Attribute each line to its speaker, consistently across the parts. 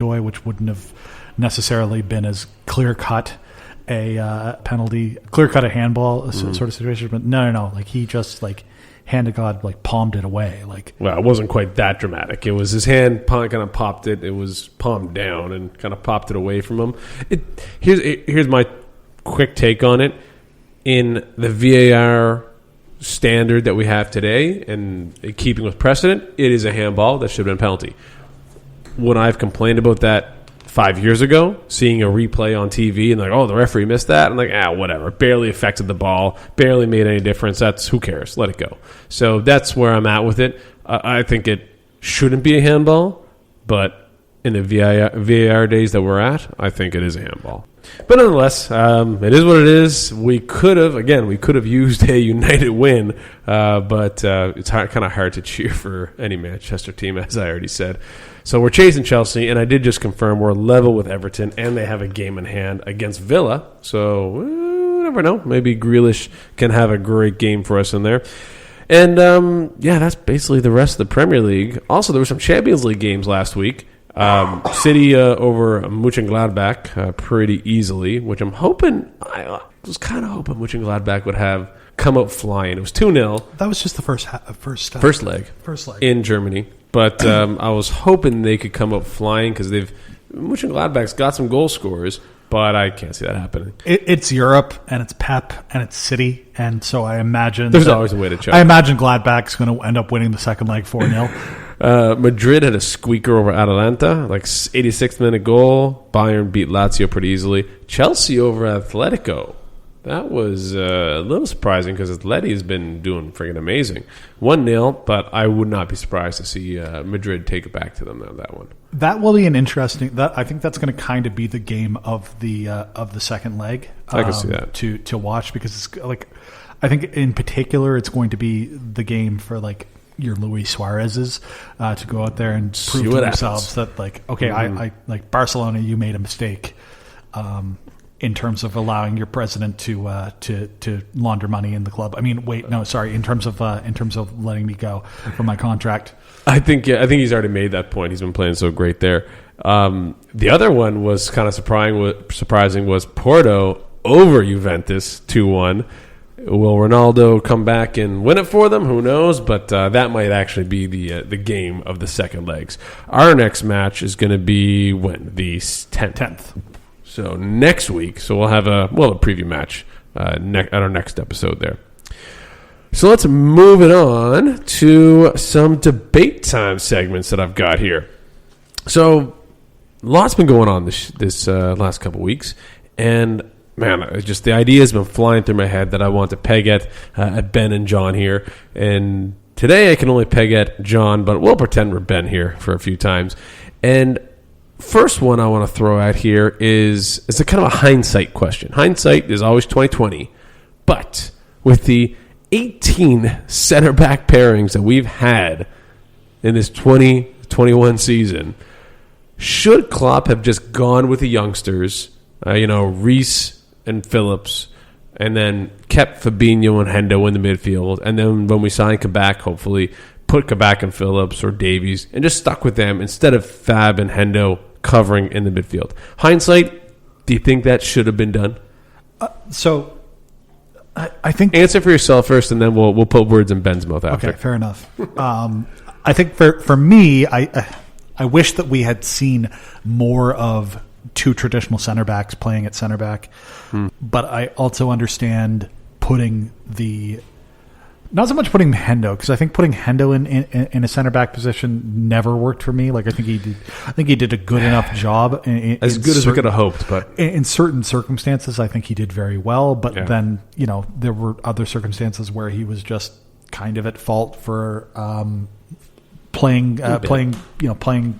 Speaker 1: takeaway, which wouldn't have necessarily been as clear-cut a penalty, clear-cut a handball sort of situation. But no. Like, he just, like, hand to God, like, palmed it away. Like,
Speaker 2: well, it wasn't quite that dramatic. It was his hand kind of popped it. It was palmed down and kind of popped it away from him. Here's my quick take on it. In the VAR standard that we have today, and keeping with precedent, it is a handball that should have been a penalty. When I've complained about that 5 years ago, seeing a replay on TV and like, oh, the referee missed that, I'm like, whatever. Barely affected the ball, barely made any difference. Who cares? Let it go. So that's where I'm at with it. I think it shouldn't be a handball, but in the VAR days that we're at, I think it is a handball. But nonetheless, it is what it is. We could have used a United win, but it's kind of hard to cheer for any Manchester team, as I already said. So we're chasing Chelsea, and I did just confirm we're level with Everton, and they have a game in hand against Villa. So you never know. Maybe Grealish can have a great game for us in there. And, that's basically the rest of the Premier League. Also, there were some Champions League games last week. City over Mönchengladbach pretty easily, which I was kind of hoping Mönchengladbach would have come out flying. It was 2-0.
Speaker 1: that was just the first leg
Speaker 2: in Germany. But I was hoping they could come out flying because Mönchengladbach's got some goal scorers, but I can't see that happening.
Speaker 1: It's Europe, and it's Pep, and it's City, and so I imagine
Speaker 2: there's always a way to check.
Speaker 1: I imagine Gladbach's going to end up winning the second leg 4-0.
Speaker 2: Madrid had a squeaker over Atalanta, like 86th minute goal. Bayern beat Lazio pretty easily. Chelsea over Atletico. That was a little surprising because Atleti has been doing freaking amazing. 1-0, but I would not be surprised to see Madrid take it back to them on that one.
Speaker 1: That will be an interesting. I think that's going to kind of be the game of the second leg.
Speaker 2: I can see that
Speaker 1: to watch, because it's like, I think in particular it's going to be the game for like your Luis Suarez's to go out there and prove to themselves that, like, okay, I like Barcelona, you made a mistake in terms of allowing your president to launder money in the club. I mean, in terms of letting me go from my contract.
Speaker 2: I think he's already made that point. He's been playing so great there. The other one was kind of surprising was Porto over Juventus 2-1. Will Ronaldo come back and win it for them? Who knows? But that might actually be the game of the second legs. Our next match is going to be when? The 10th. So next week. So we'll have a preview match at our next episode there. So let's move it on to some debate time segments that I've got here. So lots been going on this last couple weeks, and man, just the idea has been flying through my head that I want to peg at Ben and John here. And today I can only peg at John, but we'll pretend we're Ben here for a few times. And first one I want to throw out here is a kind of a hindsight question. Hindsight is always 20/20, but with the 18 center back pairings that we've had in this 2021 season, should Klopp have just gone with the youngsters, Reece and Phillips, and then kept Fabinho and Hendo in the midfield, and then when we sign Kabak, hopefully put Kabak and Phillips or Davies and just stuck with them instead of Fab and Hendo covering in the midfield? Hindsight, do you think that should have been done?
Speaker 1: I think
Speaker 2: answer for yourself first, and then we'll put words in Ben's mouth after.
Speaker 1: Okay, fair enough. I think for me, I wish that we had seen more of two traditional center backs playing at center back, but I also understand not so much putting Hendo, because I think putting Hendo in a center back position never worked for me. Like, I think he did a good enough job.
Speaker 2: As good as we could have hoped, but
Speaker 1: in certain circumstances, I think he did very well. But then, there were other circumstances where he was just kind of at fault for playing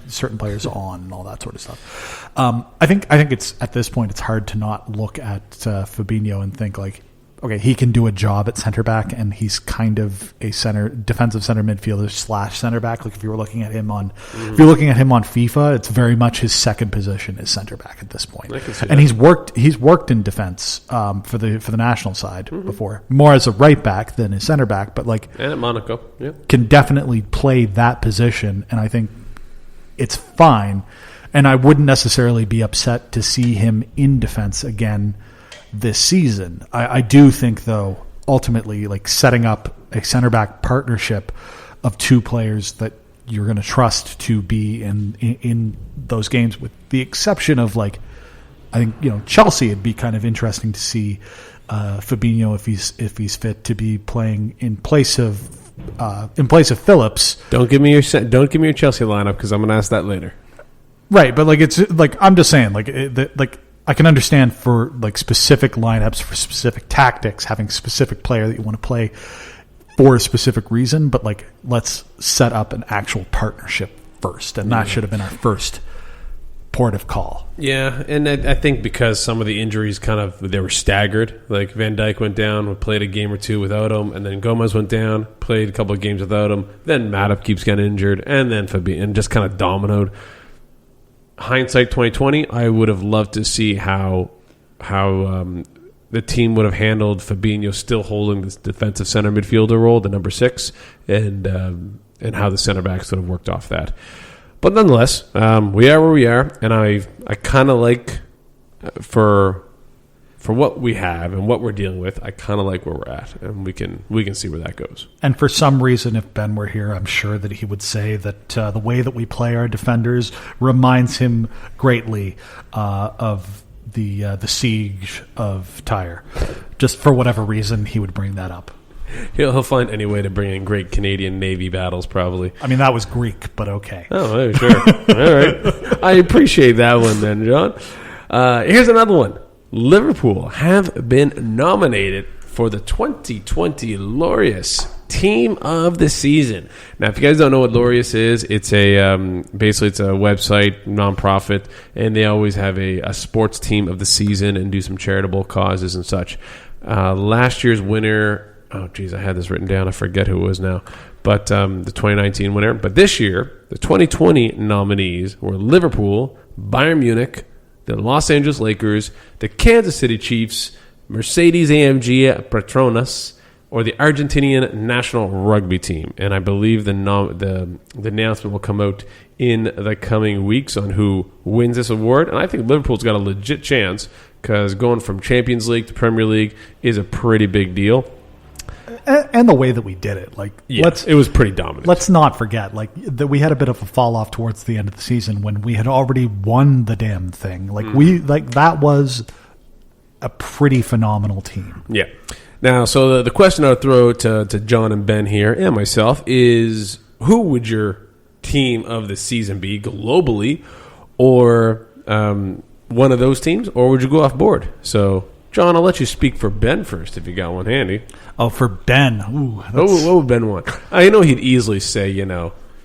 Speaker 1: certain players on and all that sort of stuff. I think it's at this point it's hard to not look at Fabinho and think like, okay, he can do a job at center back, and he's kind of a defensive center midfielder / center back. Like, if you're looking at him on FIFA, it's very much his second position is center back at this point. And he's worked in defense for the national side before, more as a right back than a center back, but
Speaker 2: and at Monaco,
Speaker 1: can definitely play that position, and I think it's fine. And I wouldn't necessarily be upset to see him in defense again this season. I do think, though, ultimately, like setting up a center back partnership of two players that you're going to trust to be in those games, with the exception of, like, I think, Chelsea, it'd be kind of interesting to see Fabinho, if he's fit, to be playing in place of Phillips.
Speaker 2: Don't give me your Chelsea lineup, because I'm going to ask that later.
Speaker 1: Right, but like, it's like, I'm just saying, like, I can understand for like specific lineups, for specific tactics, having a specific player that you want to play for a specific reason, but like, let's set up an actual partnership first, and that should have been our first port of call.
Speaker 2: Yeah, and I think because some of the injuries they were staggered. Like Van Dijk went down, we played a game or two without him, and then Gomez went down, played a couple of games without him. Then Matip keeps getting injured, and then Fabinho, and just kind of dominoed. Hindsight 2020, I would have loved to see how the team would have handled Fabinho still holding this defensive center midfielder role, the number 6, and how the center backs would have worked off that. But nonetheless, we are where we are, and I kind of like, for what we have and what we're dealing with, I kind of like where we're at, and we can see where that goes.
Speaker 1: And for some reason, if Ben were here, I'm sure that he would say that the way that we play our defenders reminds him greatly of the siege of Tyre. Just for whatever reason, he would bring that up.
Speaker 2: He'll find any way to bring in great Canadian Navy battles, probably.
Speaker 1: I mean, that was Greek, but okay.
Speaker 2: Oh, sure. All right. I appreciate that one then, John. Here's another one. Liverpool have been nominated for the 2020 Laureus Team of the Season. Now, if you guys don't know what Laureus is, it's basically it's a website, nonprofit, and they always have a sports team of the season and do some charitable causes and such. Last year's winner, oh geez, I had this written down. I forget who it was now, but the 2019 winner. But this year, the 2020 nominees were Liverpool, Bayern Munich, the Los Angeles Lakers, the Kansas City Chiefs, Mercedes-AMG Petronas, or the Argentinian national rugby team. And I believe the announcement will come out in the coming weeks on who wins this award. And I think Liverpool's got a legit chance, because going from Champions League to Premier League is a pretty big deal.
Speaker 1: And the way that we did it, like,
Speaker 2: it was pretty dominant.
Speaker 1: Let's not forget, like, that we had a bit of a fall off towards the end of the season when we had already won the damn thing. Like, that was a pretty phenomenal team.
Speaker 2: Yeah. Now, so the question I would throw to John and Ben here and myself is, who would your team of the season be globally, or one of those teams, or would you go off board? So, John, I'll let you speak for Ben first if you got one handy.
Speaker 1: Oh, for Ben. Ooh,
Speaker 2: what would Ben want? I know he'd easily say,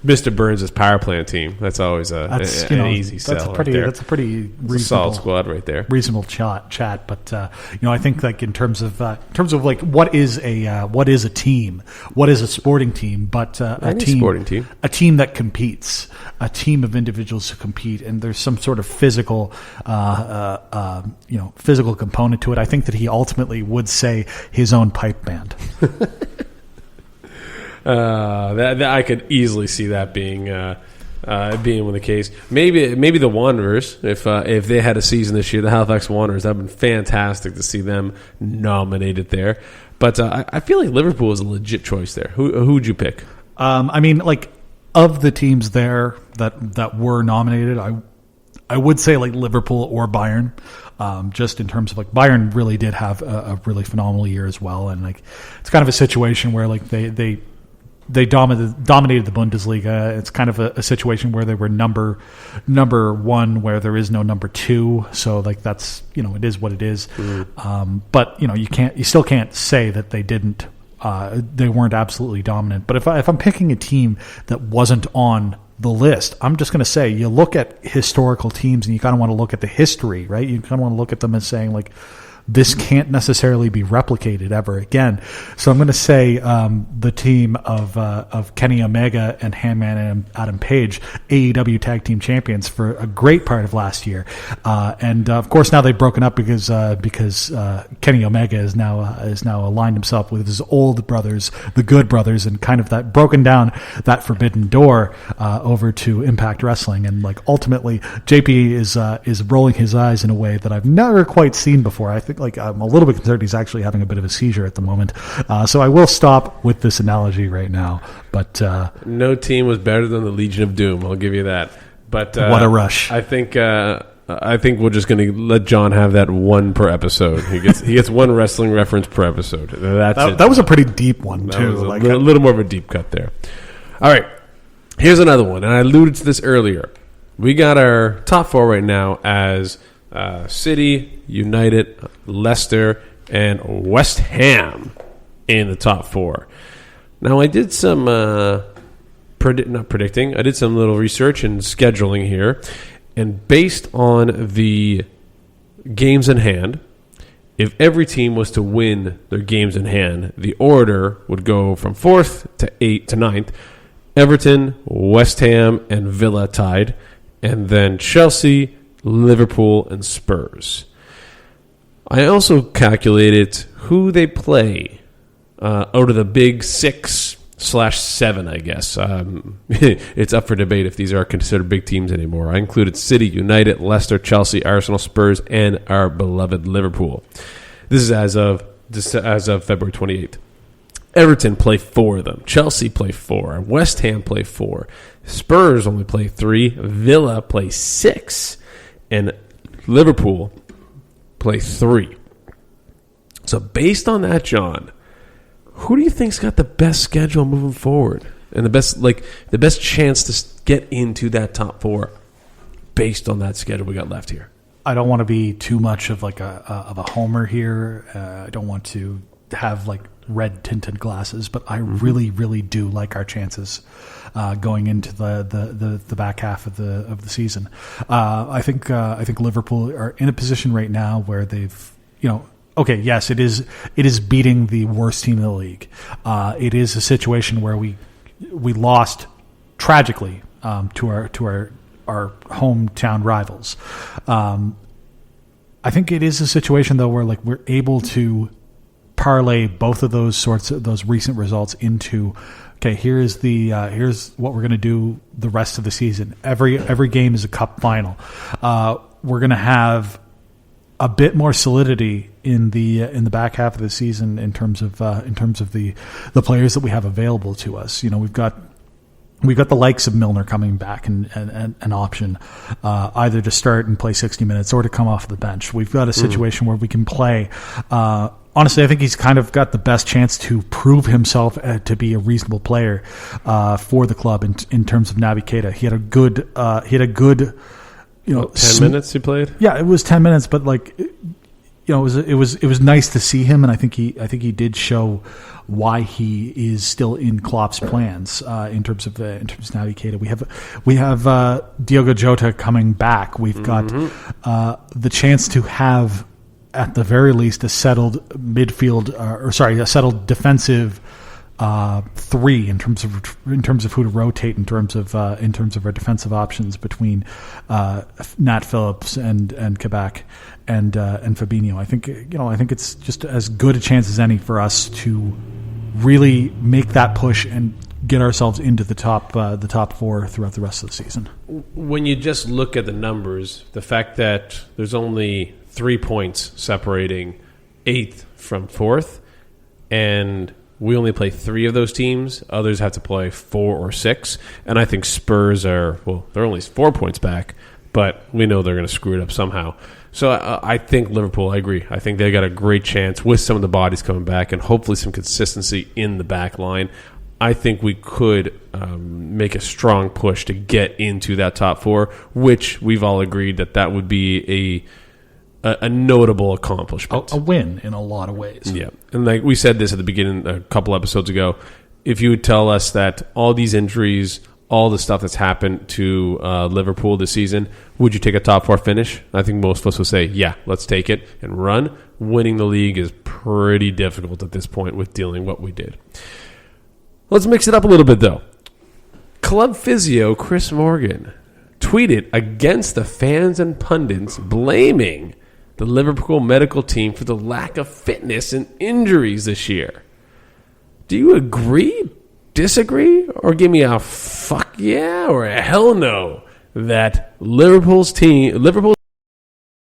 Speaker 2: Mr. Burns' power plant team. That's always an easy sell.
Speaker 1: That's a pretty reasonable,
Speaker 2: solid squad right there.
Speaker 1: Reasonable chat. But I think, like, in terms of like, what is a team? What is a sporting team? But a team that competes, a team of individuals who compete, and there's some sort of physical component to it. I think that he ultimately would say his own pipe band.
Speaker 2: That I could easily see that being one of the case. Maybe the Wanderers, if they had a season this year, the Halifax Wanderers, that'd been fantastic to see them nominated there. But I feel like Liverpool is a legit choice there. Who would you pick?
Speaker 1: I mean, like, of the teams there that were nominated, I would say, like, Liverpool or Bayern. Just in terms of, like, Bayern really did have a really phenomenal year as well, and, like, it's kind of a situation where, like, they dominated the Bundesliga. It's kind of a situation where they were number one, where there is no number two. So, like, that's, it is what it is. But you still can't say that they weren't absolutely dominant. But if I'm picking a team that wasn't on the list, I'm just going to say, you look at historical teams and you kind of want to look at the history, right? You kind of want to look at them as saying, like, this can't necessarily be replicated ever again. So I'm going to say the team of Kenny Omega and Hangman and Adam Page, AEW Tag Team Champions for a great part of last year, and of course now they've broken up because Kenny Omega is now aligned himself with his old brothers, the Good Brothers, and kind of that broken down that forbidden door over to Impact Wrestling, and like ultimately JP is rolling his eyes in a way that I've never quite seen before. I think like I'm a little bit concerned he's actually having a bit of a seizure at the moment. So I will stop with this analogy right now. But
Speaker 2: no team was better than the Legion of Doom. I'll give you that. But
Speaker 1: what a rush!
Speaker 2: I think we're just going to let John have that one per episode. He gets one wrestling reference per episode.
Speaker 1: That was a pretty deep one too.
Speaker 2: A little more of a deep cut there. All right, here's another one, and I alluded to this earlier. We got our top 4 right now as City, United, Leicester, and West Ham in the top 4. Now, I did some not predicting. I did some little research and scheduling here, and based on the games in hand, if every team was to win their games in hand, the order would go from 4th to 8th to 9th. Everton, West Ham, and Villa tied, and then Chelsea, Liverpool, and Spurs. I also calculated who they play out of the big 6/7, I guess. It's up for debate if these are considered big teams anymore. I included City, United, Leicester, Chelsea, Arsenal, Spurs, and our beloved Liverpool. This is as of February 28th. Everton play 4 of them. Chelsea play 4. West Ham play 4. Spurs only play 3. Villa play 6. And Liverpool play 3. So based on that, John, who do you think's got the best schedule moving forward and the best chance to get into that top 4 based on that schedule we got left here?
Speaker 1: I don't want to be too much of like a homer here. I don't want to have like red tinted glasses, but I really, really do like our chances going into the back half of the season. I think Liverpool are in a position right now where they've, okay, yes, it is beating the worst team in the league. It is a situation where we lost tragically to our hometown rivals. I think it is a situation though where like we're able to parlay both of those recent results into, okay, here's what we're going to do the rest of the season. Every game is a cup final. We're going to have a bit more solidity in the back half of the season in terms of the players that we have available to us. We've got the likes of Milner coming back and an option either to start and play 60 minutes or to come off the bench. We've got a situation where we can play. Honestly, I think he's kind of got the best chance to prove himself to be a reasonable player for the club in terms of Naby Keita. He had a good
Speaker 2: 10 minutes he played.
Speaker 1: Yeah, it was 10 minutes, but like it was nice to see him, and I think he did show why he is still in Klopp's plans in terms of Naby Keita. We have Diogo Jota coming back. We've got the chance to have, at the very least, a settled a settled defensive 3 in terms of who to rotate in terms of our defensive options between Nat Phillips and Kabak and Fabinho. I think it's just as good a chance as any for us to really make that push and get ourselves into the top 4 throughout the rest of the season.
Speaker 2: When you just look at the numbers, the fact that there's only 3 points separating 8th from 4th, and we only play 3 of those teams. Others have to play 4 or 6. And I think Spurs they're only 4 points back, but we know they're going to screw it up somehow. So I think Liverpool, I agree. I think they got a great chance with some of the bodies coming back and hopefully some consistency in the back line. I think we could make a strong push to get into that top 4, which we've all agreed that would be a notable accomplishment.
Speaker 1: A win in a lot of ways.
Speaker 2: Yeah. And like we said this at the beginning a couple episodes ago, if you would tell us that all these injuries, all the stuff that's happened to Liverpool this season, would you take a top 4 finish? I think most of us would say, yeah, let's take it and run. Winning the league is pretty difficult at this point with dealing what we did. Let's mix it up a little bit, though. Club physio Chris Morgan tweeted against the fans and pundits, blaming the Liverpool medical team for the lack of fitness and injuries this year. Do you agree, disagree, or give me a fuck yeah or a hell no that Liverpool's